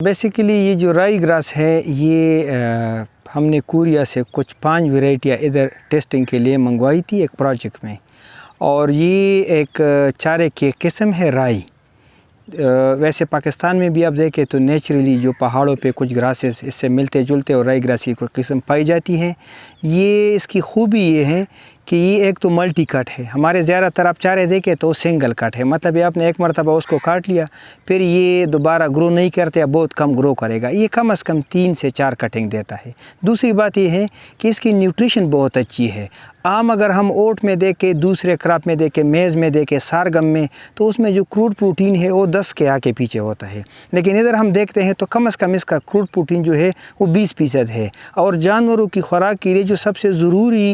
Basically ये जो राई ग्रास है ये हमने कोरिया से कुछ 5 वैरायटियाँ इधर टेस्टिंग के लिए मंगवाई थी एक प्रोजेक्ट में, और ये एक चारे की किस्म है राई। वैसे पाकिस्तान में भी आप देखें तो नेचुरली जो पहाड़ों पे कुछ ग्रासेस इससे मिलते जुलते और राई ग्रास की कुछ किस्म पाई जाती हैं। ये इसकी खूबी ये है कि ये एक तो मल्टी कट है। हमारे ज़्यादातर आप चारे देखें तो सिंगल कट है, मतलब ये आपने एक मरतबा उसको काट लिया फिर ये दोबारा ग्रो नहीं करते या बहुत कम ग्रो करेगा। ये कम से कम 3 से 4 कटिंग देता है। दूसरी बात ये है कि इसकी न्यूट्रिशन बहुत अच्छी है। आम अगर हम ओट में देखें, दूसरे क्रॉप में देखें, मेज़ में देखें, सारगम में, तो उसमें जो क्रूड प्रोटीन है वो 10 के आगे पीछे होता है, लेकिन इधर हम देखते हैं तो कम से कम इसका क्रूड प्रोटीन जो है वो 20% है। और जानवरों की खुराक के लिए जो सबसे ज़रूरी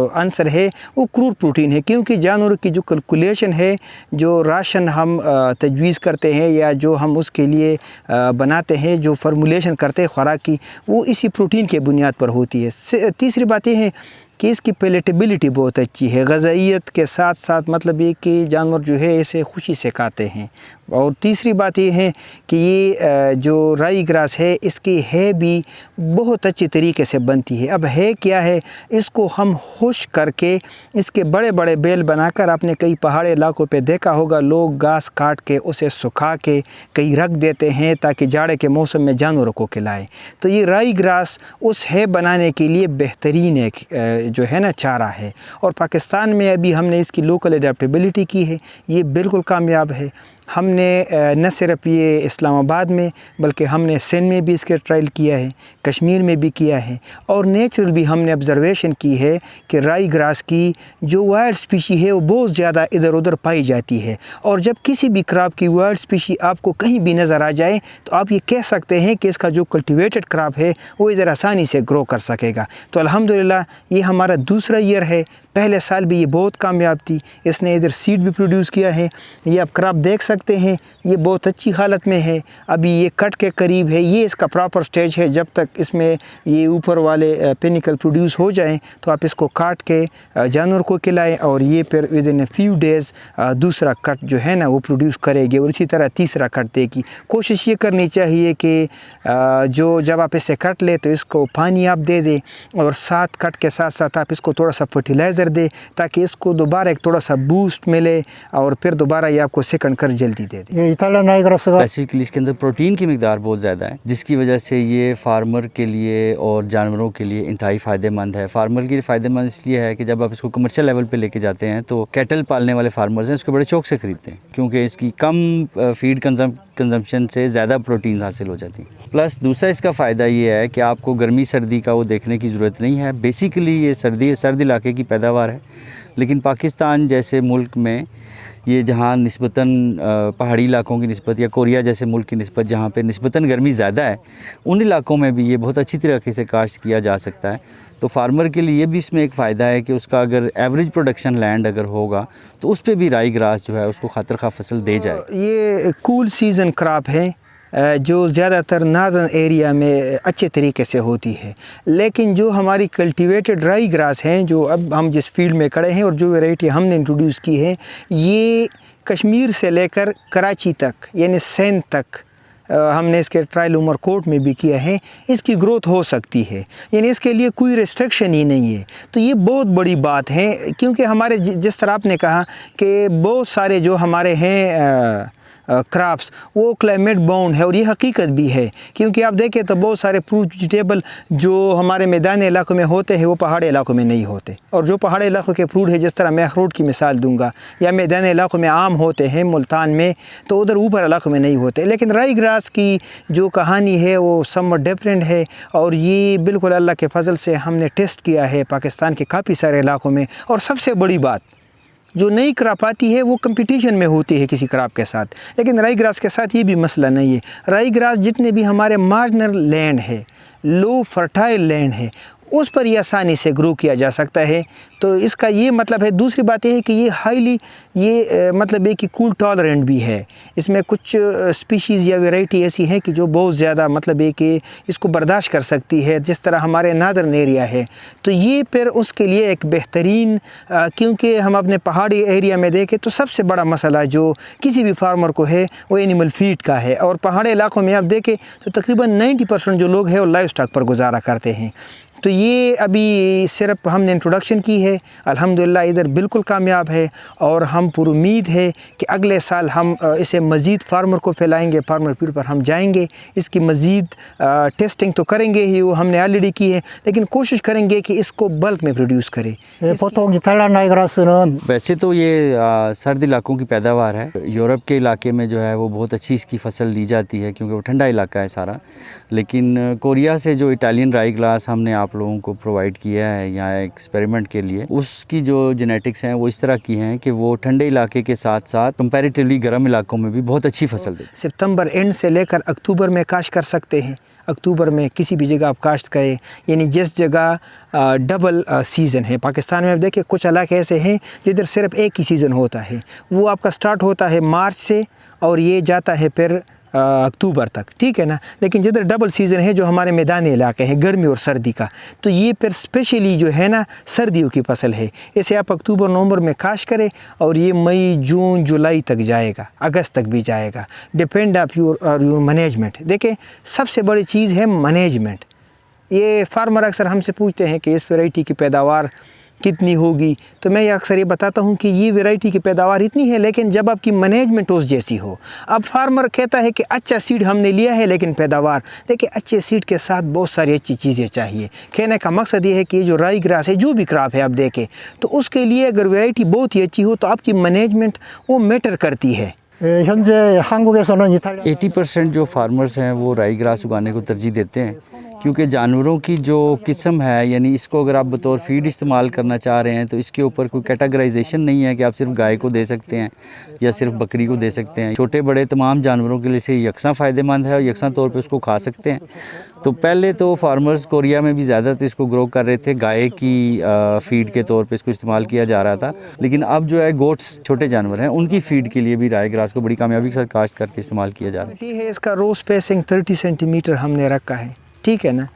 आंसर है वो क्रूड प्रोटीन है, क्योंकि जानवरों की जो कैलकुलेशन है, जो राशन हम तजवीज़ करते हैं या जो हम उसके लिए बनाते हैं, जो फार्मूलेशन करते हैं खुराक की, वो इसी प्रोटीन के बुनियाद पर होती है। तीसरी बात यह है कि इसकी पैलेटेबिलिटी बहुत अच्छी है, ग़ज़ाइयत के साथ साथ मतलब ये कि जानवर जो है इसे खुशी से खाते हैं। और तीसरी बात ये है कि ये जो राई ग्रास है इसकी है भी बहुत अच्छी तरीके से बनती है। अब है क्या है, इसको हम खुश करके इसके बड़े बड़े बेल बनाकर, आपने कई पहाड़ी इलाकों पे देखा होगा लोग घास काट के उसे सुखा के कहीं रख देते हैं ताकि जाड़े के मौसम में जानवरों को खिलाएं। तो ये राई ग्रास उस है बनाने के लिए बेहतरीन एक जो है ना चारा है। और पाकिस्तान में अभी हमने इसकी लोकल एडेप्टेबिलिटी की है, ये बिल्कुल कामयाब है। हमने न सिर्फ ये इस्लामाबाद में बल्कि हमने सिंध में भी इसके ट्रायल किया है, कश्मीर में भी किया है, और नेचुरल भी हमने ऑब्ज़र्वेशन की है कि राई ग्रास की जो वाइल्ड स्पीशी है वो बहुत ज़्यादा इधर उधर पाई जाती है। और जब किसी भी क्रॉप की वाइल्ड स्पीशी आपको कहीं भी नज़र आ जाए तो आप ये कह सकते हैं कि इसका जो कल्टिवेटेड क्रॉप है वो इधर आसानी से ग्रो कर सकेगा। तो अल्हम्दुलिल्लाह ये हमारा दूसरा ईयर है। पहले साल भी ये बहुत कामयाब थी, इसने इधर सीड भी प्रोड्यूस किया है। ये आप क्रॉप देख सकते हैं, ये बहुत अच्छी हालत में है, अभी ये कट के करीब है। ये इसका प्रॉपर स्टेज है, जब तक इसमें ये ऊपर वाले पिनिकल प्रोड्यूस हो जाएं तो आप इसको काट के जानवर को खिलाएं, और ये फिर विद इन फ्यू डेज़ दूसरा कट जो है ना वो प्रोड्यूस करेगी, और इसी तरह तीसरा कट देगी। कोशिश ये करनी चाहिए कि जो जब आप इसे कट ले तो इसको पानी आप दे दें, और साथ कट के साथ साथ आप इसको थोड़ा सा फर्टिलाइज़र दे ताकि इसको दोबारा एक थोड़ा सा बूस्ट मिले, और फिर दोबारा ये आपको सेकंड कर जल्दी दे दे। ये इटालियन राई ग्रास बेसिकली इसके अंदर प्रोटीन की मिकदार बहुत ज़्यादा है, जिसकी वजह से ये फार्मर के लिए और जानवरों के लिए इंतहाई फ़ायदेमंद है। फार्मर के लिए फ़ायदेमंद इसलिए है कि जब आप इसको कमर्शियल लेवल पे लेके जाते हैं तो कैटल पालने वाले फार्मर्स हैं इसको बड़े शौक से ख़रीदते हैं, क्योंकि इसकी कम फीड कंजम्पशन से ज़्यादा प्रोटीन हासिल हो जाती है। प्लस दूसरा इसका फ़ायदा ये है कि आपको गर्मी सर्दी का वो देखने की ज़रूरत नहीं है। बेसिकली ये सर्द इलाके की पैदावार है, लेकिन पाकिस्तान जैसे मुल्क में ये जहाँ निस्बतन पहाड़ी इलाकों की निस्बत या कोरिया जैसे मुल्क की निस्बत जहाँ पे निस्बतन गर्मी ज़्यादा है, उन इलाकों में भी ये बहुत अच्छी तरीके से काश्त किया जा सकता है। तो फार्मर के लिए भी इसमें एक फ़ायदा है कि उसका अगर एवरेज प्रोडक्शन लैंड अगर होगा तो उस पर भी राई ग्रास जो है उसको खातिर खा फसल दे जाए। ये कूल सीज़न क्रॉप है जो ज़्यादातर नार्दर्न एरिया में अच्छे तरीके से होती है, लेकिन जो हमारी कल्टीवेटेड राई ग्रास हैं जो अब हम जिस फील्ड में खड़े हैं और जो वैरायटी हमने इंट्रोड्यूस की है, ये कश्मीर से लेकर कराची तक यानी सिंध तक हमने इसके ट्रायल उमरकोट में भी किया है। इसकी ग्रोथ हो सकती है, यानी इसके लिए कोई रिस्ट्रिक्शन ही नहीं है। तो ये बहुत बड़ी बात है, क्योंकि हमारे जिस तरह आपने कहा कि बहुत सारे जो हमारे हैं क्रॉप्स वो क्लाइमेट बाउंड है, और ये हकीकत भी है, क्योंकि आप देखें तो बहुत सारे फ्रूट वेजिटेबल जो हमारे मैदानी इलाकों में होते हैं वो पहाड़ी इलाकों में नहीं होते, और जो पहाड़ी इलाकों के फ्रूट है जिस तरह मैं अखरोट की मिसाल दूंगा, या मैदानी इलाकों में आम होते हैं मुल्तान में, तो उधर ऊपर इलाकों में नहीं होते। लेकिन राई ग्रास की जो कहानी है वो समवट डिफरेंट है, और ये बिल्कुल अल्लाह के फजल से हमने टेस्ट किया है पाकिस्तान के काफ़ी सारे इलाकों में। और सबसे बड़ी बात, जो नई क्रॉप आती है वो कंपटीशन में होती है किसी क्रॉप के साथ, लेकिन राई ग्रास के साथ ये भी मसला नहीं है। राई ग्रास जितने भी हमारे मार्जिनल लैंड है, लो फर्टाइल लैंड है, उस पर ये आसानी से ग्रो किया जा सकता है। तो इसका ये मतलब है। दूसरी बात यह है कि ये हाईली मतलब है कि कूल टॉलरेंट भी है। इसमें कुछ स्पीशीज़ या वैरायटी ऐसी है कि जो बहुत ज़्यादा मतलब है कि इसको बर्दाश्त कर सकती है, जिस तरह हमारे नादर्न एरिया है। तो ये फिर उसके लिए एक बेहतरीन, क्योंकि हम अपने पहाड़ी एरिया में देखें तो सबसे बड़ा मसला जो किसी भी फार्मर को है वो एनिमल फीड का है। और पहाड़ी इलाकों में आप देखें तो तकरीबन 90% जो लोग हैं वो लाइव स्टॉक पर गुजारा करते हैं। तो ये अभी सिर्फ हमने इंट्रोडक्शन की है, अल्हम्दुलिल्लाह इधर बिल्कुल कामयाब है। और हम पूरी उम्मीद है कि अगले साल हम इसे मज़ीद फार्मर को फैलाएंगे, फार्मर फील्ड पर हम जाएंगे, इसकी मज़ीद टेस्टिंग तो करेंगे ही, वो हमने ऑलरेडी की है, लेकिन कोशिश करेंगे कि इसको बल्क में प्रोड्यूस करें। 보통 이탈리안 라이그라스는 वैसे तो ये सर्द इलाकों की पैदावार है। यूरोप के इलाके में जो है वो बहुत अच्छी इसकी फसल ली जाती है क्योंकि वो ठंडा इलाका है सारा। लेकिन कोरिया से जो इटालियन राई ग्रास हमने आप लोगों को प्रोवाइड किया है यहाँ एक्सपेरिमेंट के लिए, उसकी जो जेनेटिक्स हैं वो इस तरह की हैं कि वो ठंडे इलाके के साथ साथ कंपैरेटिवली गर्म इलाकों में भी बहुत अच्छी फसल देती है। सितंबर एंड से लेकर अक्टूबर में काश्त कर सकते हैं। अक्टूबर में किसी भी जगह आप काश्त करें, यानी जिस जगह डबल सीज़न है। पाकिस्तान में आप देखिए कुछ इलाके ऐसे हैं जिधर सिर्फ एक ही सीज़न होता है, वो आपका स्टार्ट होता है मार्च से और ये जाता है फिर अक्टूबर तक, ठीक है ना। लेकिन जिधर डबल सीज़न है जो हमारे मैदानी इलाके हैं गर्मी और सर्दी का, तो ये फिर स्पेशली जो है ना सर्दियों की फसल है। इसे आप अक्टूबर नवंबर में काश्त करें और ये मई जून जुलाई तक जाएगा, अगस्त तक भी जाएगा, डिपेंड ऑफ योर मैनेजमेंट। देखें सबसे बड़ी चीज़ है मैनेजमेंट। ये फार्मर अक्सर हमसे पूछते हैं कि इस वैरायटी की पैदावार कितनी होगी, तो मैं अक्सर ये बताता हूँ कि ये वैरायटी की पैदावार इतनी है, लेकिन जब आपकी मैनेजमेंट उस जैसी हो। अब फार्मर कहता है कि अच्छा सीड हमने लिया है लेकिन पैदावार, देखिए अच्छे सीड के साथ बहुत सारी अच्छी चीज़ें चाहिए। कहने का मकसद ये है कि जो राई ग्रास है, जो भी क्रॉप है आप देखें, तो उसके लिए अगर वैरायटी बहुत ही अच्छी हो तो आपकी मैनेजमेंट वो मैटर करती है। 현재 한국에서는 이탈리안 80% जो फार्मर्स हैं वो राई ग्रास उगाने को तरजीह देते हैं क्योंकि जानवरों की जो किस्म है, यानी इसको अगर आप बतौर फीड इस्तेमाल करना चाह रहे हैं तो इसके ऊपर कोई कैटेगराइजेशन नहीं है कि आप सिर्फ गाय को दे सकते हैं या सिर्फ बकरी को दे सकते हैं। छोटे बड़े तमाम जानवरों के लिए से यकसा फ़ायदेमंद है और यकसा तौर पे उसको खा सकते हैं। तो पहले तो फार्मर्स कोरिया में भी ज़्यादातर इसको ग्रो कर रहे थे, गाय की फ़ीड के तौर पे इसको इस्तेमाल किया जा रहा था। लेकिन अब जो है गोट्स छोटे जानवर हैं उनकी फ़ीड के लिए भी राई ग्रास को बड़ी कामयाबी के साथ काश्त करके इस्तेमाल किया जा रहा है। ये है इसका रो स्पेसिंग 30 सेंटीमीटर हमने रखा है, ठीक है ना।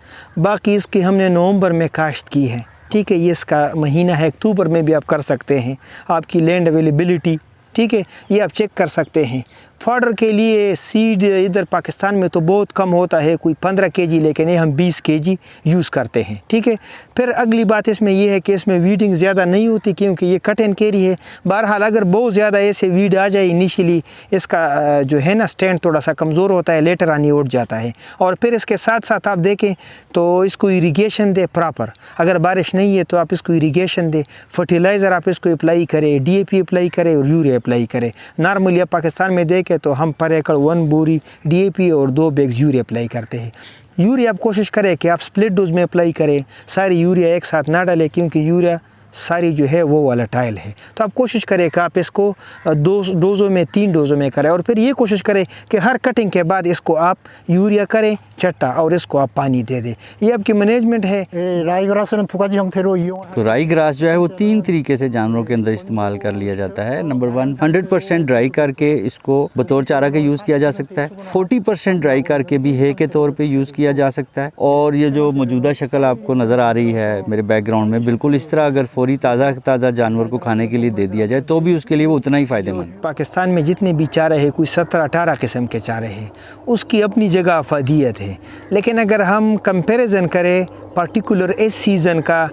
बाकी इसकी हमने नवंबर में काश्त की है, ठीक है। ये इसका महीना है, अक्टूबर में भी आप कर सकते हैं। आपकी लैंड अवेलेबिलिटी, ठीक है, ये आप चेक कर सकते हैं। फॉडर के लिए सीड इधर पाकिस्तान में तो बहुत कम होता है, कोई 15 केजी, लेकिन ये हम 20 केजी यूज़ करते हैं, ठीक है। फिर अगली बात इसमें यह है कि इसमें वीडिंग ज़्यादा नहीं होती क्योंकि ये कट एंड कैरी है। बहरहाल अगर बहुत ज़्यादा ऐसे वीड आ जाए इनिशियली, इसका जो है ना स्टैंड थोड़ा सा कमज़ोर होता है, लेटर आनी उठ जाता है। और फिर इसके साथ साथ आप देखें तो इसको इरीगेशन दे प्रॉपर। अगर बारिश नहीं है तो आप इसको इरीगेशन दे, फर्टिलाइज़र आप इसको अप्लाई करें, DAP अप्लाई करें और यूरिया अप्लाई करें। नॉर्मली आप पाकिस्तान में देखें तो हम पर एकड़ 1 बोरी DAP और 2 बैग्स यूरिया अप्लाई करते हैं। यूरिया आप कोशिश करें कि आप स्प्लिट डोज में अप्लाई करें, सारी यूरिया एक साथ ना डालें क्योंकि यूरिया सारी जो है वो वोलेटाइल है। तो आप कोशिश करें कि आप इसको 2 डोज़ों में 3 डोज़ों में करें। और फिर ये कोशिश करें कि हर कटिंग के बाद इसको आप यूरिया करें चट्टा और इसको आप पानी दे दें। ये आपकी मैनेजमेंट है। 라이그라스는 두 가지 형태로 이용을 तो राई ग्रास जो है वो 3 तरीके से जानवरों के अंदर इस्तेमाल कर लिया जाता है। नंबर 1, 100% ड्राई करके इसको बतौर चारा के यूज़ किया जा सकता है। 40% ड्राई करके भी है के तौर पे यूज़ किया जा सकता है। और ये जो मौजूदा शक्ल आपको नज़र आ रही है मेरे बैकग्राउंड में, बिल्कुल इस तरह अगर फौरी ताज़ा जानवर को खाने के लिए दे दिया जाए तो भी उसके लिए वो उतना ही फ़ायदेमंद है। पाकिस्तान में जितने भी चारे हैं, कोई 17-18 किस्म के चारे हैं, उसकी अपनी जगह अफादियत है। लेकिन अगर हम कंपैरिजन करें पर्टिकुलर इस सीज़न का,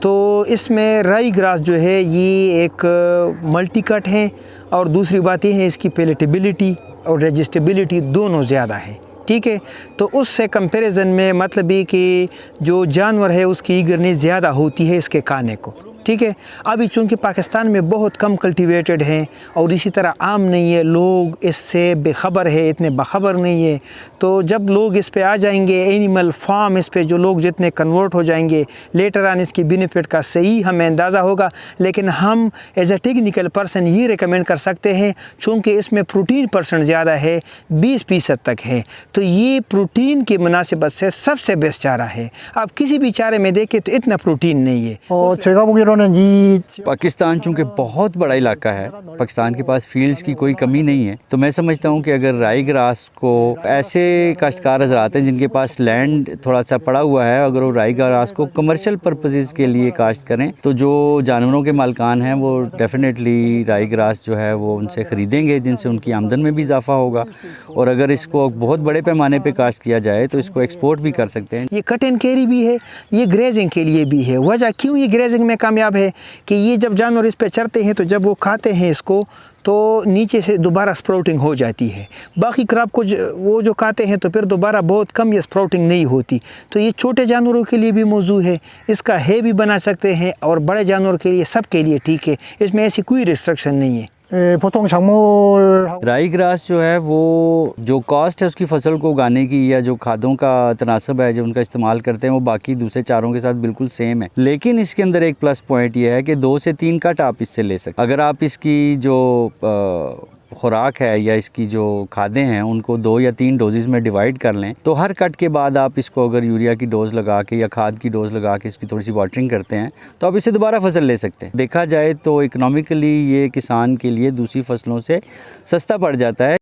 तो इसमें राई ग्रास जो है ये एक मल्टी कट है। और दूसरी बात ये है इसकी पैलेटेबिलिटी और रजिस्टेबिलिटी दोनों ज़्यादा है, ठीक है। तो उससे कंपैरिजन में मतलब ये कि जो जानवर है उसकी ईगरनेस ज़्यादा होती है इसके खाने को। ठीक है। अभी चूँकि पाकिस्तान में बहुत कम कल्टीवेटेड हैं और इसी तरह आम नहीं है, लोग इससे बेखबर है, इतने बाखबर नहीं है। तो जब लोग इस पे आ जाएंगे, एनिमल फार्म इस पे जो लोग जितने कन्वर्ट हो जाएंगे, लेटर आन इसकी बेनिफिट का सही हमें अंदाज़ा होगा। लेकिन हम एज ए टेक्निकल पर्सन ये रिकमेंड कर सकते हैं, चूँकि इसमें प्रोटीन परसेंट ज़्यादा है, 20% तक है, तो ये प्रोटीन की मुनासिबत से सबसे बेस्ट चारा है। आप किसी भी चारे में देखें तो इतना प्रोटीन नहीं है। 제가 보기로는 이 पाकिस्तान चूँकि बहुत बड़ा इलाका है, पाकिस्तान के पास फील्ड्स की कोई कमी नहीं है, तो मैं समझता हूँ कि अगर राई ग्रास को ऐसे काश्तकार हज़रात हैं जिनके पास लैंड थोड़ा सा पड़ा हुआ है, अगर वो राई ग्रास को कमर्शियल पर्पसेस के लिए काश्त करें तो जो जानवरों के मालिकान हैं वो डेफिनेटली राई ग्रास जो है वो उनसे ख़रीदेंगे, जिनसे उनकी आमदन में भी इजाफा होगा। और अगर इसको बहुत बड़े पैमाने पर काश्त किया जाए तो इसको एक्सपोर्ट भी कर सकते हैं। ये कट एंड कैरी भी है, ये ग्रेजिंग के लिए भी है। वजह क्यों ये ग्रेजिंग में कामयाब है कि ये जब जानवर इस पे चढ़ते हैं तो जब वो खाते हैं इसको तो नीचे से दोबारा स्प्राउटिंग हो जाती है। बाकी क्रॉप को वो जो खाते हैं तो फिर दोबारा बहुत कम ये स्प्राउटिंग नहीं होती। तो ये छोटे जानवरों के लिए भी मौजू है, इसका है भी बना सकते हैं, और बड़े जानवर के लिए सब के लिए ठीक है, इसमें ऐसी कोई रिस्ट्रिक्शन नहीं है। 보통 작물하고 राई ग्रास जो है वो जो कॉस्ट है उसकी फसल को उगाने की या जो खादों का तनासब है जो उनका इस्तेमाल करते हैं वो बाकी दूसरे चारों के साथ बिल्कुल सेम है। लेकिन इसके अंदर एक प्लस पॉइंट ये है कि 2 से 3 कट आप इससे ले सकते। अगर आप इसकी जो खुराक है या इसकी जो खादें हैं उनको 2 या 3 डोजेज़ में डिवाइड कर लें तो हर कट के बाद आप इसको अगर यूरिया की डोज़ लगा के या खाद की डोज़ लगा के इसकी थोड़ी सी वाटरिंग करते हैं तो आप इससे दोबारा फसल ले सकते हैं। देखा जाए तो इकोनॉमिकली ये किसान के लिए दूसरी फसलों से सस्ता पड़ जाता है।